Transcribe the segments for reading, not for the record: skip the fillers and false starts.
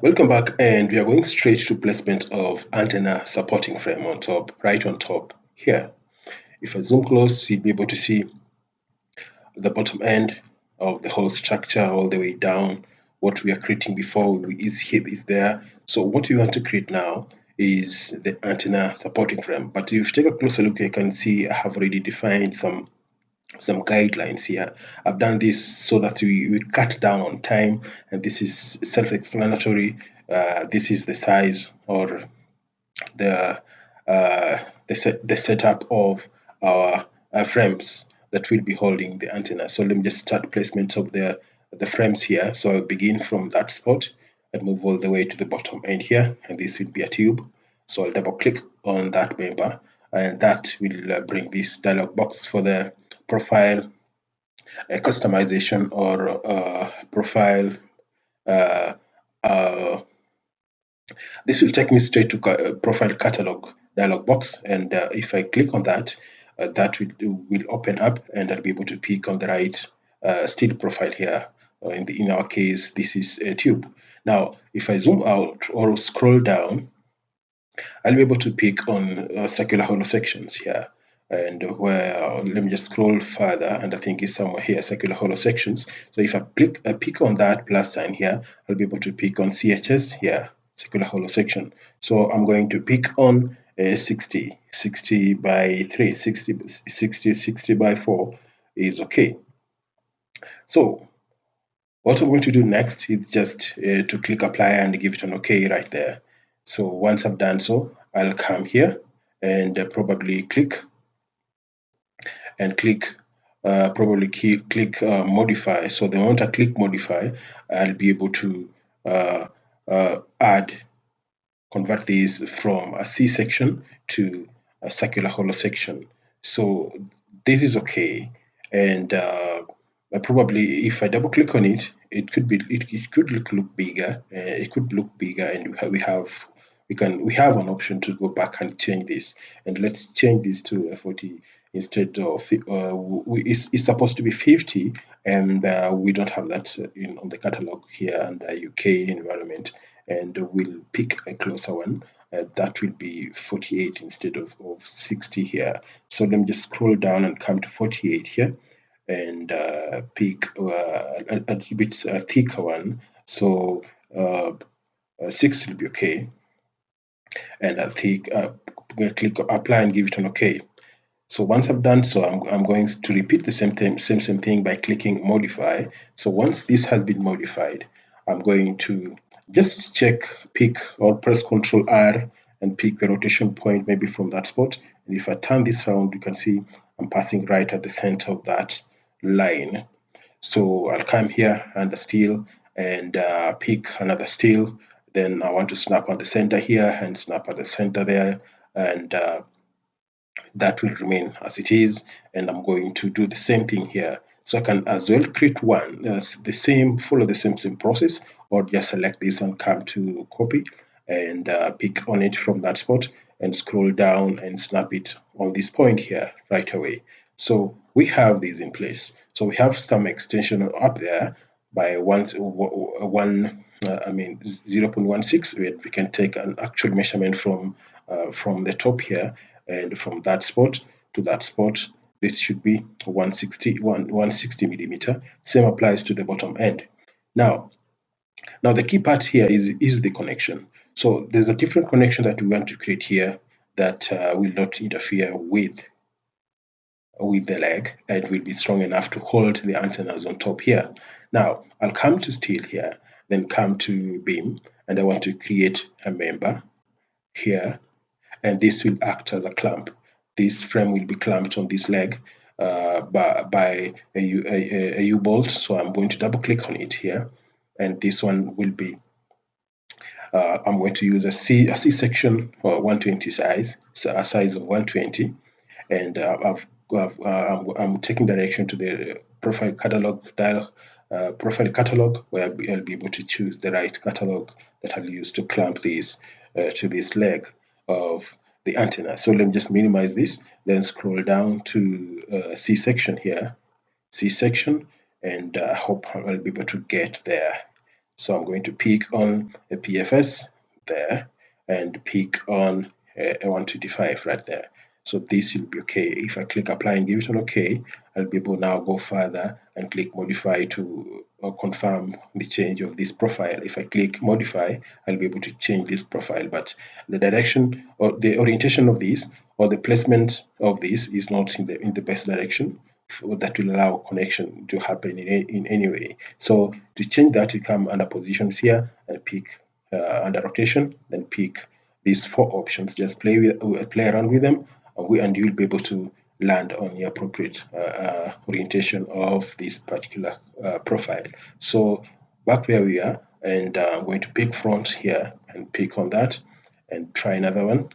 Welcome back, and we are going straight to placement of antenna supporting frame on top, right on top here. If I zoom close, you'll be able to see the bottom end of the whole structure all the way down. What we are creating before is here, is there. So what we want to create now is the antenna supporting frame. But if you take a closer look, you can see I have already defined some guidelines here. I've done this so that we cut down on time, and this is self-explanatory. This is the size or the the setup of our frames that will be holding the antenna. So let me just start placement of the frames here. So I'll begin from that spot and move all the way to the bottom end here, and this will be a tube. So I'll double click on that member, and that will bring this dialog box for the profile customization or profile. Uh, uh, this will take me straight to profile catalog dialog box, and if I click on that, that will open up, and I'll be able to pick on the right steel profile here. In our case, this is a tube. Now, if I zoom out or scroll down, I'll be able to pick on circular hollow sections here. And where let me just scroll further, and I think it's somewhere here, circular hollow sections. So if I pick on that plus sign here, I'll be able to pick on CHS here, circular hollow section. So I'm going to pick on 60 by 3, 60 by 4 is okay. So what I'm going to do next is just to click apply and give it an OK right there. So once I've done so, I'll come here and probably click modify. So the moment I click modify, I'll be able to convert this from a C section to a circular hollow section. So this is okay, and probably if I double click on it, it could look bigger. It could look bigger, and we have an option to go back and change this. And let's change this to a 40 instead of it's supposed to be 50, and we don't have that on the catalog here under UK environment, and we'll pick a closer one. That will be 48 instead of 60 here. So let me just scroll down and come to 48 here, and pick a little bit thicker one. So 6 will be okay, and I think click apply and give it an OK. So once I've done so, I'm going to repeat the same thing by clicking modify. So once this has been modified, I'm going to just pick or press Ctrl R and pick the rotation point maybe from that spot. And if I turn this around, you can see I'm passing right at the center of that line. So I'll come here and the steel and pick another steel. Then I want to snap at the center here and snap at the center there, and that will remain as it is. And I'm going to do the same thing here. So I can as well create one follow the same process, or just select this and come to copy and pick on it from that spot and scroll down and snap it on this point here right away. So we have these in place. So we have some extension up there by 0.16, where we can take an actual measurement from the top here, and from that spot to that spot, this should be 160 millimeter. Same applies to the bottom end. Now the key part here is the connection. So there's a different connection that we want to create here that will not interfere with the leg, and will be strong enough to hold the antennas on top here. Now I'll come to steel here, then come to beam, and I want to create a member here, and this will act as a clamp. This frame will be clamped on this leg by a U-bolt. So I'm going to double click on it here, and this one will be I'm going to use a C section or 120 size, so a size of 120, and I'm taking direction to the profile catalog where I'll be able to choose the right catalog that I'll use to clamp this to this leg of the antenna. So let me just minimize this, then scroll down to C section here, C section, and I hope I'll be able to get there. So I'm going to pick on a PFS there and pick on a 125 right there. So this will be okay. If I click apply and give it an okay, I'll be able now go further and click modify to confirm the change of this profile. If I click modify, I'll be able to change this profile, but the direction or the orientation of this or the placement of this is not in the best direction that will allow connection to happen in any way. So to change that, you come under positions here and pick under rotation, then pick these four options. Just play around with them, and you'll be able to land on the appropriate orientation of this particular profile. So back where we are, and I'm going to pick front here and pick on that and try another one.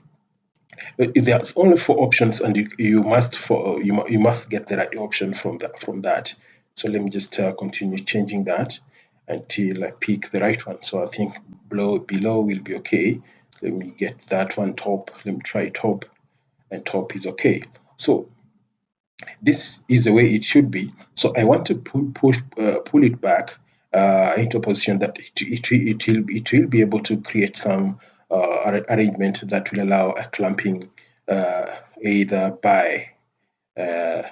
There's only four options, and you must get the right option from that. So let me just continue changing that until I pick the right one. So I think below will be okay. Let me get that one top. Let me try top, and top is okay. So this is the way it should be. So I want to pull it back into a position that it will be able to create some arrangement that will allow a clamping either by uh,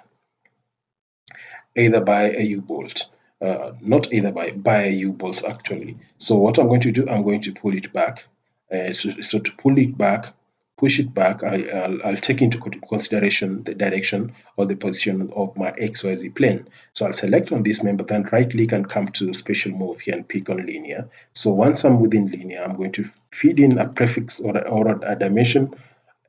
a U-bolt, not either by a U-bolt actually. So what I'm going to do, I'm going to pull it back. So to pull it back, push it back, I'll take into consideration the direction or the position of my XYZ plane. So I'll select on this member, then right click and come to special move here and pick on linear. So once I'm within linear, I'm going to feed in a prefix or a dimension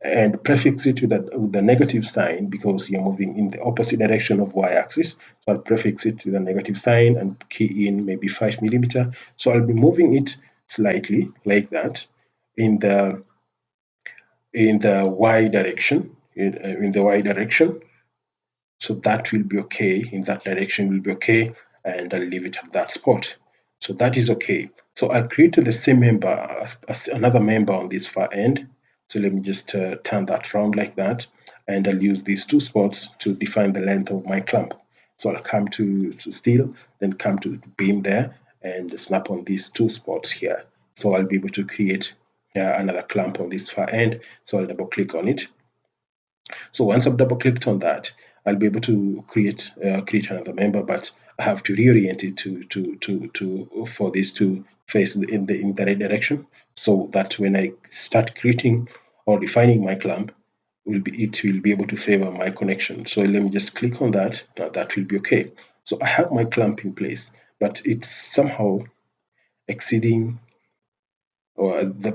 and prefix it with the negative sign because you're moving in the opposite direction of y-axis. So I'll prefix it with a negative sign and key in maybe 5 millimeter. So I'll be moving it slightly like that in the y direction, in the y direction. So that will be okay. In that direction will be okay, and I'll leave it at that spot. So that is okay. So I'll create the same member as another member on this far end. So let me just turn that round like that, and I'll use these two spots to define the length of my clamp. So I'll come to steel, then come to beam there, and snap on these two spots here. So I'll be able to create another clamp on this far end. So I'll double click on it. So once I've double clicked on that, I'll be able to create another member, but I have to reorient it for this to face in the right direction, so that when I start creating or defining my clamp, it will be able to favor my connection. So let me just click on that. That will be okay. So I have my clamp in place, but it's somehow exceeding or the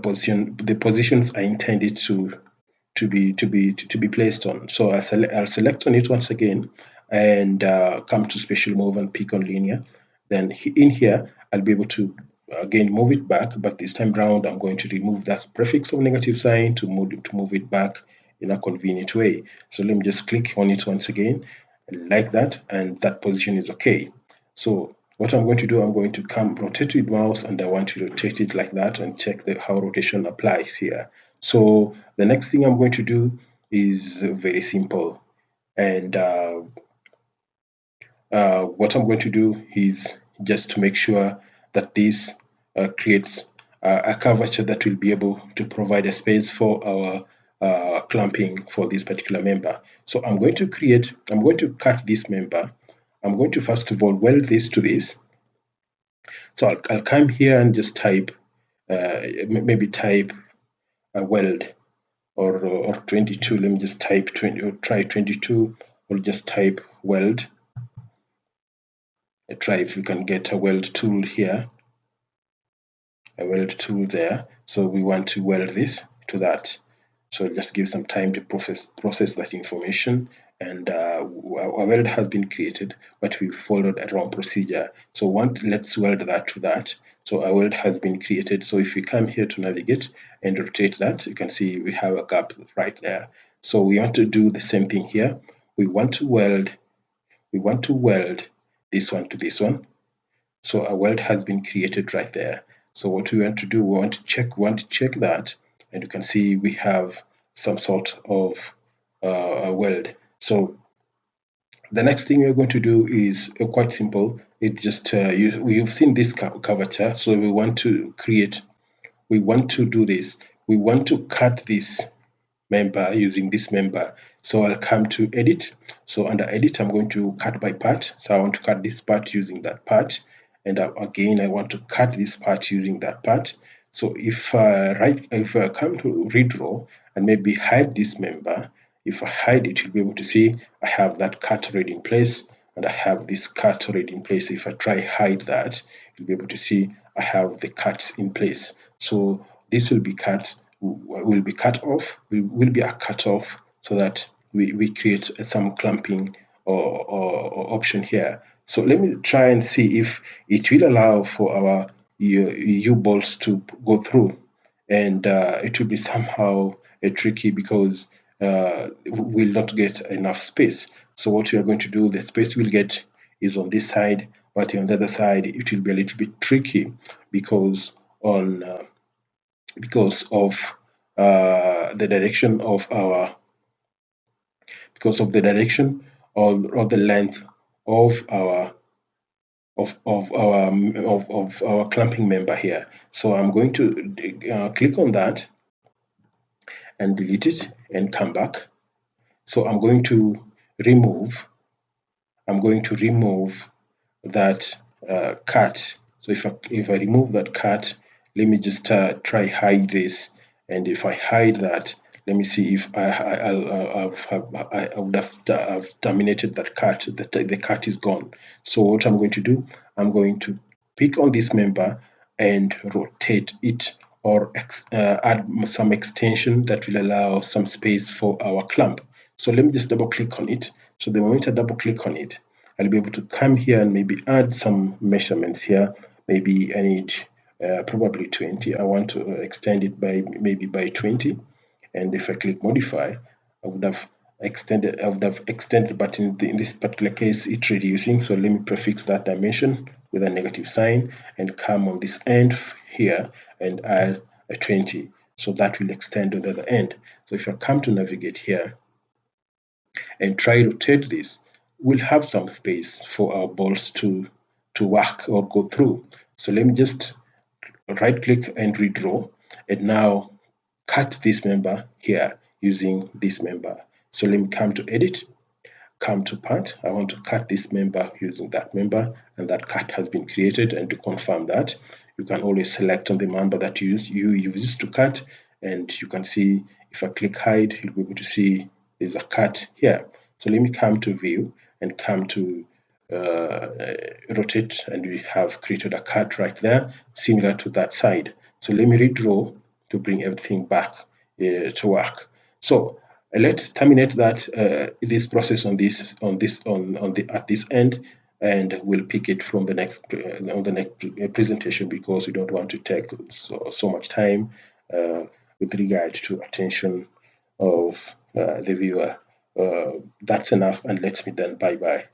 positions I intended to be placed on. So I'll select on it once again and come to special move and pick on linear. Then in here, I'll be able to again move it back, but this time round, I'm going to remove that prefix of negative sign to move it back in a convenient way. So let me just click on it once again like that, and that position is okay. So what I'm going to do, I'm going to come rotate with mouse, and I want to rotate it like that and check how rotation applies here. So the next thing I'm going to do is very simple, and what I'm going to do is just to make sure that this creates a curvature that will be able to provide a space for our clamping for this particular member. So I'm going to cut this member. I'm going to first of all weld this to this. So I'll come here and just type, maybe type a weld or 22. Let me just type 20 or try 22, or just type weld. Try if you can get a weld tool here, a weld tool there. So we want to weld this to that. So just give some time to process that information. And a weld has been created, but we followed a wrong procedure. So let's weld that to that. So a weld has been created. So if we come here to navigate and rotate that, you can see we have a gap right there. So we want to do the same thing here. We want to weld this one to this one. So a weld has been created right there. So what we want to do, we want to check that, and you can see we have some sort of a weld. So the next thing we're going to do is quite simple. it just you've seen this cover chart. So we want to do this. We want to cut this member using this member. So I'll come to edit. So under edit, I'm going to cut by part. So I want to cut this part using that part. And again, I want to cut this part using that part. So if I come to redraw and maybe hide this member, if I hide it, you'll be able to see I have that cut already in place, and I have this cut already in place. If I try hide that, you'll be able to see I have the cuts in place. So this will be cut, will be a cut off, so that we create some clamping or option here. So let me try and see if it will allow for our U-bolts to go through, and it will be somehow tricky because we'll not get enough space. So what we are going to do, the space we'll get is on this side, but on the other side it will be a little bit tricky because on because of the direction of our because of the direction or the length of our of our clamping member here. So I'm going to click on that and delete it and come back. So remove I'm going to remove that cut. So if I remove that cut, let me just try hide this. And if I hide that, let me see if I would have terminated that cut. The cut is gone. So what I'm going to do, I'm going to pick on this member and rotate it, or add some extension that will allow some space for our clamp. So let me just double click on it. So the moment I double click on it, I'll be able to come here and maybe add some measurements here. Maybe I need probably 20. I want to extend it by maybe by 20. And if I click modify, I would have extended, but in this particular case, it's reducing. So let me prefix that dimension with a negative sign and come on this end here and add a 20. So that will extend on the other end. So if I come to navigate here and try to rotate this, we'll have some space for our bolts to work or go through. So let me just right click and redraw, and now cut this member here using this member. So let me come to edit, come to part. I want to cut this member using that member, and that cut has been created. And to confirm that, you can always select on the member that you used to cut, and you can see if I click hide, you'll be able to see there's a cut here. So let me come to view and come to rotate, and we have created a cut right there similar to that side. So let me redraw to bring everything back to work. So let's terminate that this process on at this end, and we'll pick it from the next on the next presentation, because we don't want to take so much time with regard to attention of the viewer. That's enough, and let's meet then. Bye bye.